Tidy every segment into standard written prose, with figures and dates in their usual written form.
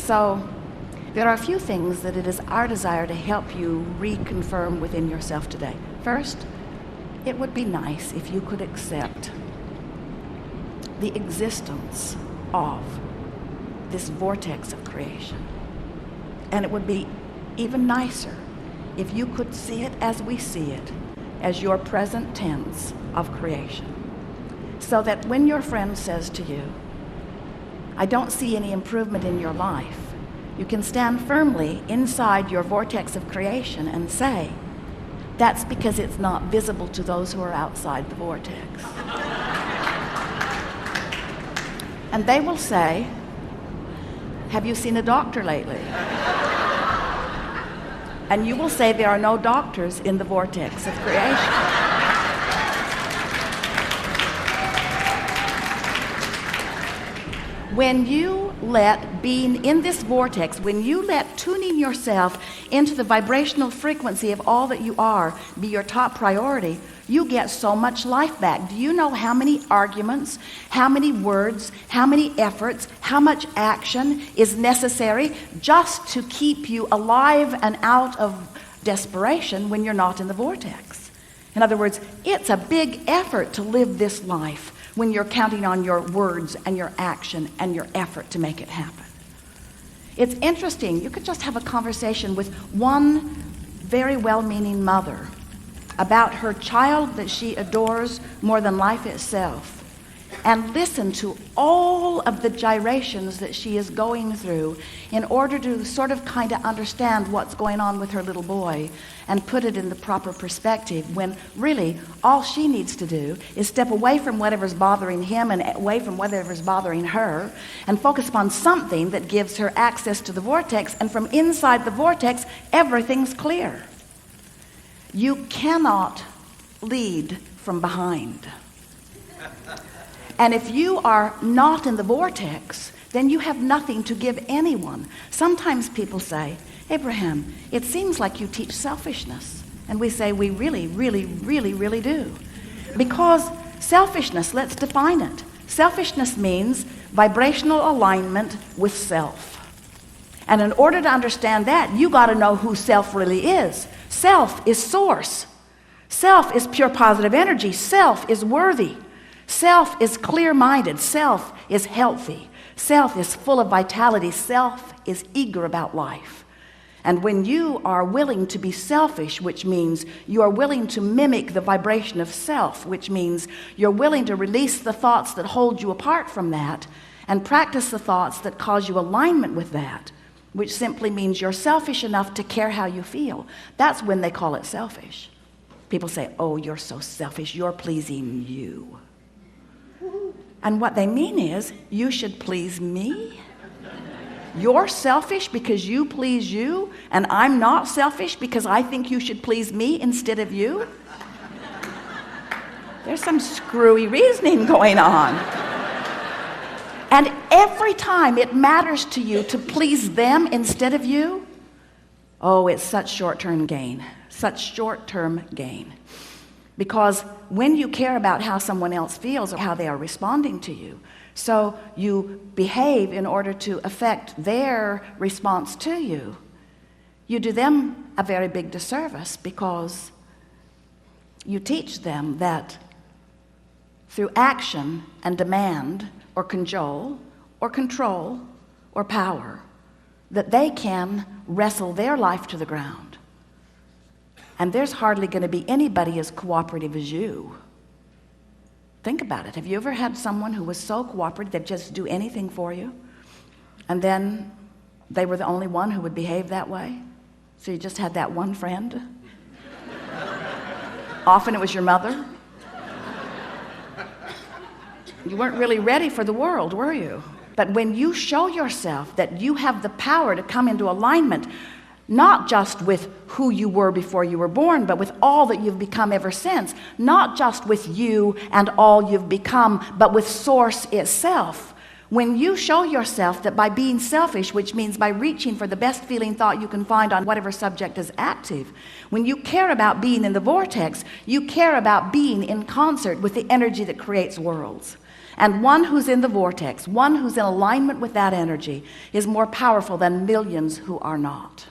So there are a few things that it is our desire to help you reconfirm within yourself today. First, it would be nice if you could accept the existence of this vortex of creation. And it would be even nicer if you could see it as we see it, as your present tense of creation. So that when your friend says to you, I don't see any improvement in your life, you can stand firmly inside your vortex of creation and say, that's because it's not visible to those who are outside the vortex. And they will say, have you seen a doctor lately? And you will say there are no doctors in the vortex of creation. When you let being in this vortex, when you let tuning yourself into the vibrational frequency of all that you are be your top priority, you get so much life back. Do you know how many arguments, how many words, how many efforts, how much action is necessary just to keep you alive and out of desperation when you're not in the vortex? In other words, it's a big effort to live this life when you're counting on your words and your action and your effort to make it happen. It's interesting. You could just have a conversation with one very well-meaning mother about her child that she adores more than life itself, and listen to all of the gyrations that she is going through in order to sort of kind of understand what's going on with her little boy and put it in the proper perspective, when really all she needs to do is step away from whatever's bothering him and away from whatever's bothering her and focus upon something that gives her access to the vortex, and from inside the vortex everything's clear. You cannot lead from behind. And if you are not in the vortex, then you have nothing to give anyone. Sometimes people say, Abraham, it seems like you teach selfishness. And we say, we really, really, really, really do. Because selfishness, let's define it. Selfishness means vibrational alignment with self. And in order to understand that, you got to know who self really is. Self is source. Self is pure positive energy. Self is worthy. Self is clear-minded. Self is healthy. Self is full of vitality. Self is eager about life. And when you are willing to be selfish, which means you are willing to mimic the vibration of self, which means you're willing to release the thoughts that hold you apart from that and practice the thoughts that cause you alignment with that, which simply means you're selfish enough to care how you feel. That's when they call it selfish. People say, oh, you're so selfish, you're pleasing you. And what they mean is, you should please me? You're selfish because you please you, and I'm not selfish because I think you should please me instead of you? There's some screwy reasoning going on. And every time it matters to you to please them instead of you, oh, it's such short-term gain, such short-term gain. Because when you care about how someone else feels or how they are responding to you, so you behave in order to affect their response to you, you do them a very big disservice, because you teach them that through action and demand or cajole or control or power, that they can wrestle their life to the ground. And there's hardly going to be anybody as cooperative as you. Think about it. Have you ever had someone who was so cooperative they'd just do anything for you, and then they were the only one who would behave that way? So you just had that one friend? Often it was your mother. You weren't really ready for the world, were you? But when you show yourself that you have the power to come into alignment, not just with who you were before you were born, but with all that you've become ever since, not just with you and all you've become, but with Source itself. When you show yourself that by being selfish, which means by reaching for the best feeling thought you can find on whatever subject is active, when you care about being in the vortex, you care about being in concert with the energy that creates worlds. And one who's in the vortex, one who's in alignment with that energy, is more powerful than millions who are not.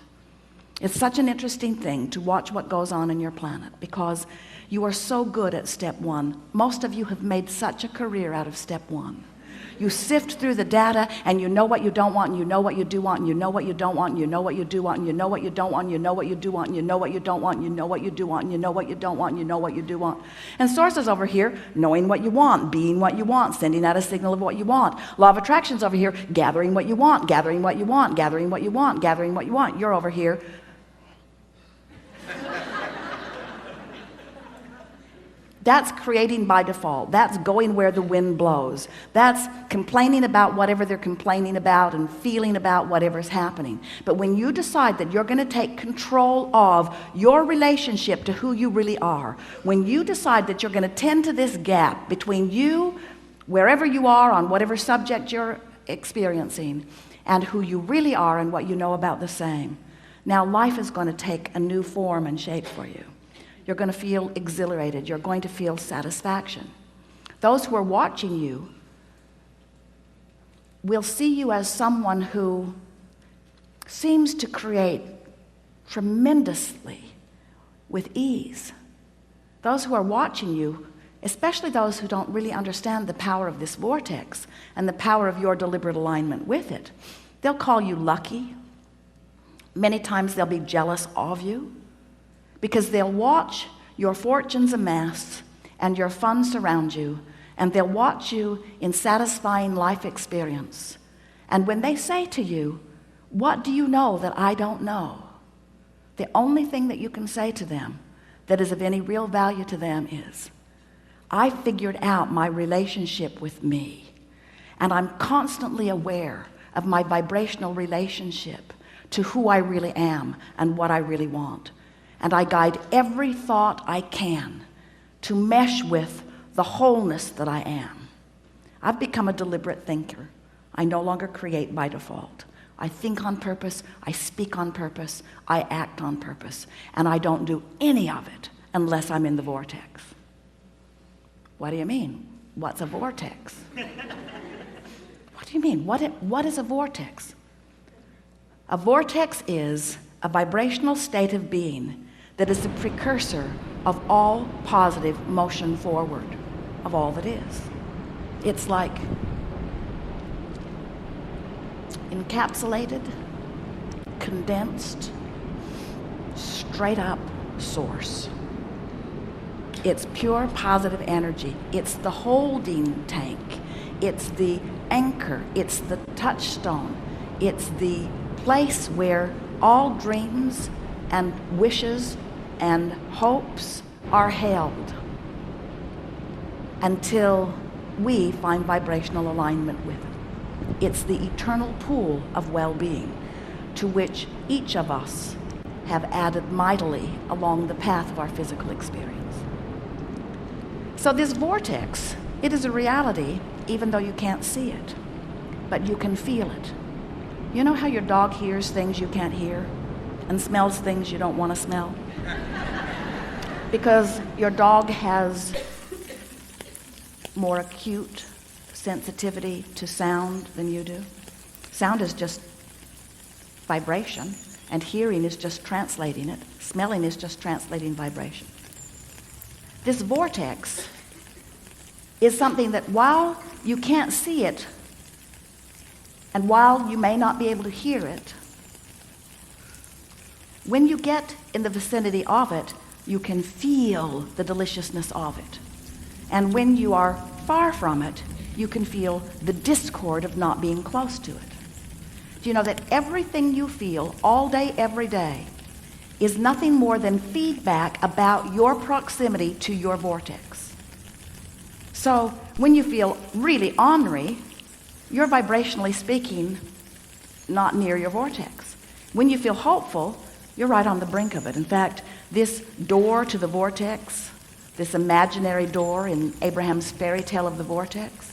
It's such an interesting thing to watch what goes on in your planet, because you are so good at step one. Most of you have made such a career out of step one. You sift through the data, and you know what you don't want, and you know what you do want, and you know what you don't want, and you know what you do want, and you know what you don't want, and you know what you do want, and you know what you don't want, and you know what you do want, and you know what you don't want, and you know what you do want. And sources over here, knowing what you want, being what you want, sending out a signal of what you want. Law of attraction's over here, gathering what you want, gathering what you want, gathering what you want, gathering what you want. You're over here. That's creating by default. That's going where the wind blows. That's complaining about whatever they're complaining about and feeling about whatever's happening. But when you decide that you're going to take control of your relationship to who you really are, when you decide that you're going to tend to this gap between you, wherever you are on whatever subject you're experiencing, and who you really are and what you know about the same, now life is going to take a new form and shape for you. You're going to feel exhilarated. You're going to feel satisfaction. Those who are watching you will see you as someone who seems to create tremendously with ease. Those who are watching you, especially those who don't really understand the power of this vortex and the power of your deliberate alignment with it, they'll call you lucky. Many times they'll be jealous of you, because they'll watch your fortunes amass and your funds surround you, and they'll watch you in satisfying life experience. And when they say to you, "What do you know that I don't know?" the only thing that you can say to them that is of any real value to them is, "I figured out my relationship with me, and I'm constantly aware of my vibrational relationship to who I really am and what I really want. And I guide every thought I can to mesh with the wholeness that I am. I've become a deliberate thinker. I no longer create by default. I think on purpose, I speak on purpose, I act on purpose, and I don't do any of it unless I'm in the vortex." What do you mean? What's a vortex? What do you mean? What is a vortex? A vortex is a vibrational state of being that is the precursor of all positive motion forward, of all that is. It's like encapsulated, condensed, straight up source. It's pure positive energy. It's the holding tank. It's the anchor. It's the touchstone. It's the place where all dreams and wishes and hopes are held until we find vibrational alignment with it. It's the eternal pool of well-being to which each of us have added mightily along the path of our physical experience. So this vortex, it is a reality even though you can't see it, but you can feel it. You know how your dog hears things you can't hear and smells things you don't want to smell? Because your dog has more acute sensitivity to sound than you do. Sound is just vibration, and hearing is just translating it. Smelling is just translating vibration. This vortex is something that while you can't see it, and while you may not be able to hear it, when you get in the vicinity of it, you can feel the deliciousness of it. And when you are far from it, you can feel the discord of not being close to it. Do you know that everything you feel all day, every day, is nothing more than feedback about your proximity to your vortex? So when you feel really ornery, you're vibrationally speaking not near your vortex. When you feel hopeful, you're right on the brink of it. In fact, this door to the vortex, this imaginary door in Abraham's fairy tale of the vortex,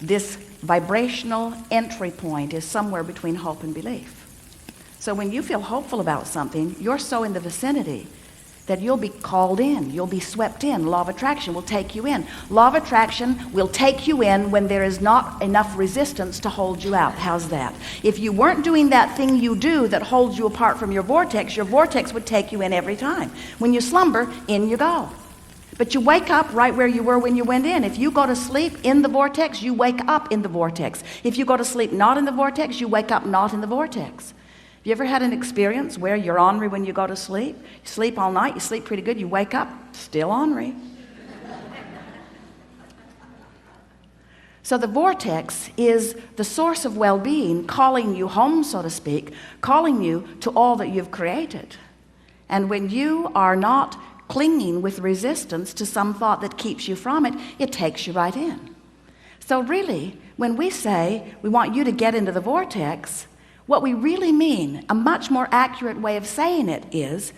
this vibrational entry point is somewhere between hope and belief. So when you feel hopeful about something, you're so in the vicinity that you'll be called in, you'll be swept in. Law of attraction will take you in. Law of attraction will take you in when there is not enough resistance to hold you out. How's that? If you weren't doing that thing you do that holds you apart from your vortex would take you in every time. When you slumber, in you go. But you wake up right where you were when you went in. If you go to sleep in the vortex, you wake up in the vortex. If you go to sleep not in the vortex, you wake up not in the vortex. Have you ever had an experience where you're ornery when you go to sleep? You sleep all night, you sleep pretty good, you wake up, still ornery. So the vortex is the source of well-being, calling you home, so to speak, calling you to all that you've created. And when you are not clinging with resistance to some thought that keeps you from it, it takes you right in. So really, when we say we want you to get into the vortex, what we really mean, a much more accurate way of saying it is,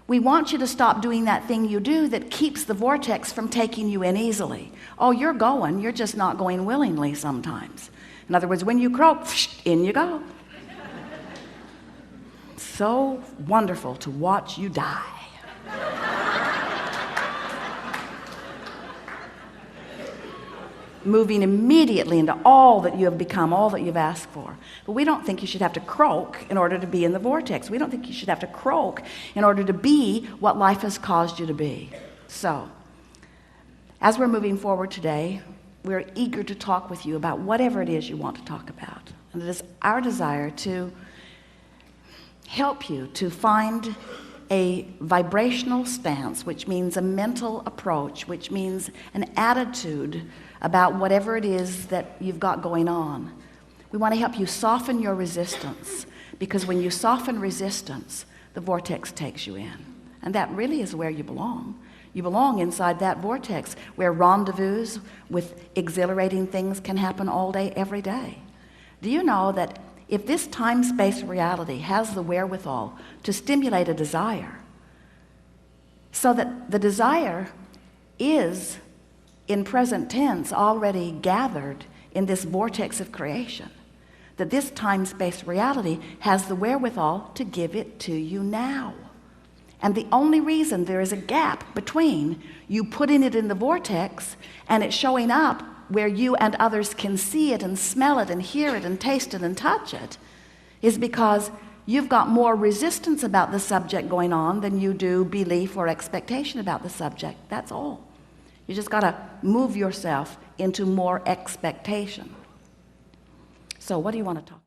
we want you to stop doing that thing you do that keeps the vortex from taking you in easily. Oh, you're going, you're just not going willingly sometimes. In other words, when you croak, in you go. So wonderful to watch you die. Moving immediately into all that you have become, all that you've asked for. But we don't think you should have to croak in order to be in the vortex. We don't think you should have to croak in order to be what life has caused you to be. So, as we're moving forward today, we're eager to talk with you about whatever it is you want to talk about. And it is our desire to help you to find a vibrational stance, which means a mental approach, which means an attitude about whatever it is that you've got going on. We want to help you soften your resistance, because when you soften resistance, the vortex takes you in. And that really is where you belong. You belong inside that vortex where rendezvous with exhilarating things can happen all day, every day. Do you know that if this time-space reality has the wherewithal to stimulate a desire, so that the desire is in present tense already gathered in this vortex of creation, that this time-space reality has the wherewithal to give it to you now. And the only reason there is a gap between you putting it in the vortex and it showing up where you and others can see it and smell it and hear it and taste it and touch it is because you've got more resistance about the subject going on than you do belief or expectation about the subject. That's all. You just got to move yourself into more expectation. So what do you want to talk about?